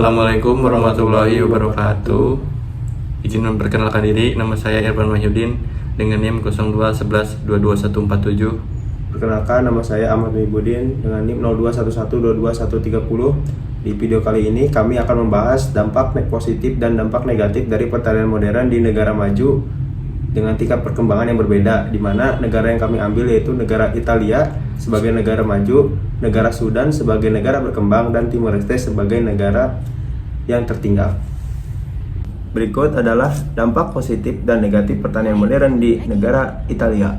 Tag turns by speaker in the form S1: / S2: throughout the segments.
S1: Assalamualaikum warahmatullahi wabarakatuh. Izin memperkenalkan diri, nama saya Irfan Mahyudin dengan NIM 0211222147.
S2: Perkenalkan, nama saya Ahmad Mihbudin dengan NIM 0211222130. Di video kali ini kami akan membahas dampak positif dan dampak negatif dari pertanian modern di negara maju dengan tingkat perkembangan yang berbeda, di mana negara yang kami ambil yaitu negara Italia sebagai negara maju, negara Sudan sebagai negara berkembang, dan Timor Leste sebagai negara yang tertinggal. Berikut adalah dampak positif dan negatif pertanian modern di negara Italia.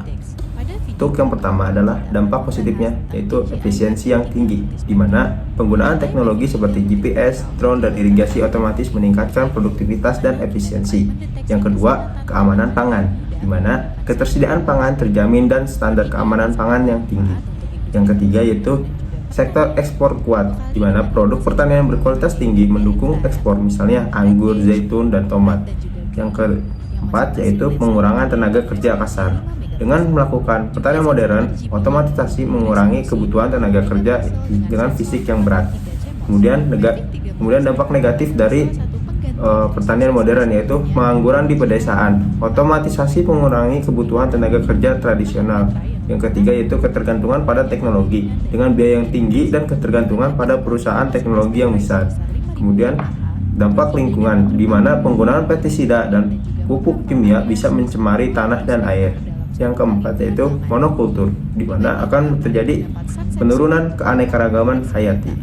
S2: Untuk yang pertama adalah dampak positifnya, yaitu efisiensi yang tinggi, di mana penggunaan teknologi seperti GPS, drone, dan irigasi otomatis meningkatkan produktivitas dan efisiensi. Yang kedua, keamanan pangan, di mana ketersediaan pangan terjamin dan standar keamanan pangan yang tinggi. Yang ketiga yaitu sektor ekspor kuat, di mana produk pertanian berkualitas tinggi mendukung ekspor, misalnya anggur, zaitun, dan tomat. Yang keempat yaitu pengurangan tenaga kerja kasar. Dengan melakukan pertanian modern, otomatisasi mengurangi kebutuhan tenaga kerja dengan fisik yang berat. Kemudian dampak negatif dari pertanian modern yaitu pengangguran di pedesaan. Otomatisasi mengurangi kebutuhan tenaga kerja tradisional. Yang ketiga yaitu ketergantungan pada teknologi dengan biaya yang tinggi dan ketergantungan pada perusahaan teknologi yang besar. Kemudian dampak lingkungan, di mana penggunaan pestisida dan pupuk kimia bisa mencemari tanah dan air. Yang keempat yaitu monokultur, di mana akan terjadi penurunan keanekaragaman hayati.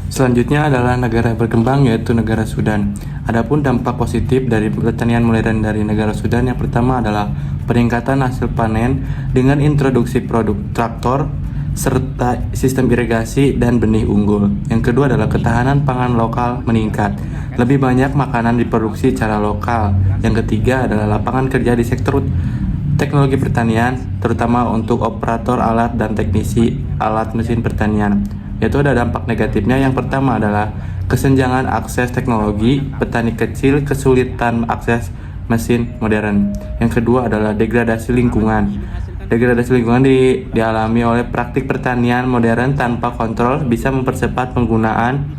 S1: Selanjutnya adalah negara berkembang, yaitu negara Sudan. Adapun dampak positif dari pertanian modern dari negara Sudan, yang pertama adalah peningkatan hasil panen dengan introduksi produk traktor serta sistem irigasi dan benih unggul. Yang kedua adalah ketahanan pangan lokal meningkat. Lebih banyak makanan diproduksi secara lokal. Yang ketiga adalah lapangan kerja di sektor teknologi pertanian, terutama untuk operator alat dan teknisi alat mesin pertanian. Yaitu ada dampak negatifnya. Yang pertama adalah kesenjangan akses teknologi, petani kecil kesulitan akses mesin modern. Yang kedua adalah degradasi lingkungan. Degradasi lingkungan dialami oleh praktik pertanian modern tanpa kontrol, bisa mempercepat penggunaan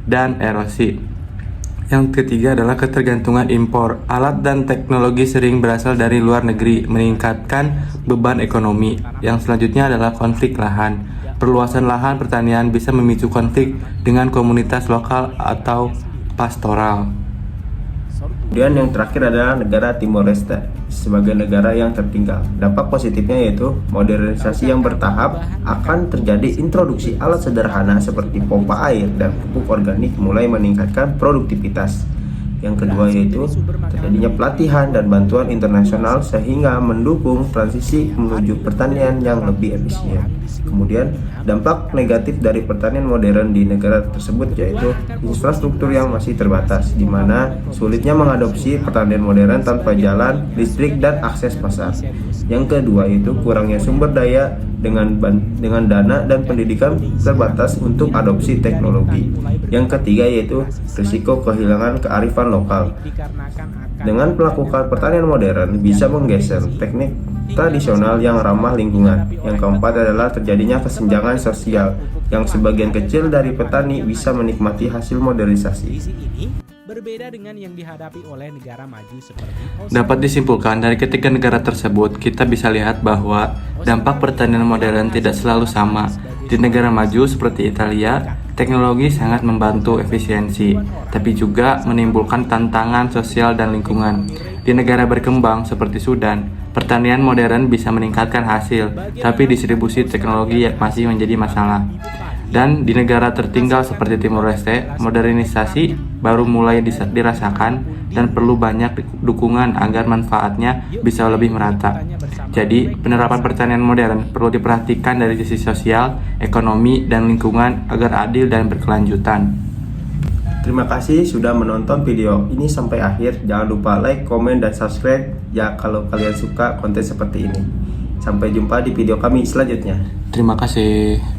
S1: dan erosi. Yang ketiga adalah ketergantungan impor. Alat dan teknologi sering berasal dari luar negeri, meningkatkan beban ekonomi. Yang selanjutnya adalah konflik lahan. Perluasan lahan pertanian bisa memicu konflik dengan komunitas lokal atau pastoral.
S2: Kemudian yang terakhir adalah negara Timor Leste sebagai negara yang tertinggal. Dampak positifnya yaitu modernisasi yang bertahap, akan terjadi introduksi alat sederhana seperti pompa air dan pupuk organik mulai meningkatkan produktivitas. Yang kedua yaitu terjadinya pelatihan dan bantuan internasional sehingga mendukung transisi menuju pertanian yang lebih efisien. Kemudian dampak negatif dari pertanian modern di negara tersebut yaitu infrastruktur yang masih terbatas, di mana sulitnya mengadopsi pertanian modern tanpa jalan, listrik, dan akses pasar. Yang kedua yaitu kurangnya sumber daya dengan dana dan pendidikan terbatas untuk adopsi teknologi. Yang ketiga yaitu risiko kehilangan kearifan lokal. Dengan melakukan pertanian modern bisa menggeser teknik tradisional yang ramah lingkungan. Yang keempat adalah terjadinya kesenjangan sosial, yang sebagian kecil dari petani bisa menikmati hasil modernisasi.
S3: Berbeda dengan yang dihadapi oleh negara maju seperti
S1: Dapat disimpulkan dari ketiga negara tersebut, kita bisa lihat bahwa dampak pertanian modern tidak selalu sama. Di negara maju seperti Italia, teknologi sangat membantu efisiensi, tapi juga menimbulkan tantangan sosial dan lingkungan. Di negara berkembang seperti Sudan, pertanian modern bisa meningkatkan hasil, tapi distribusi teknologi masih menjadi masalah. Dan di negara tertinggal seperti Timor Leste, modernisasi baru mulai dirasakan dan perlu banyak dukungan agar manfaatnya bisa lebih merata. Jadi, penerapan pertanian modern perlu diperhatikan dari sisi sosial, ekonomi, dan lingkungan agar adil dan berkelanjutan.
S2: Terima kasih sudah menonton video ini sampai akhir. Jangan lupa like, komen, dan subscribe ya kalau kalian suka konten seperti ini. Sampai jumpa di video kami selanjutnya.
S1: Terima kasih.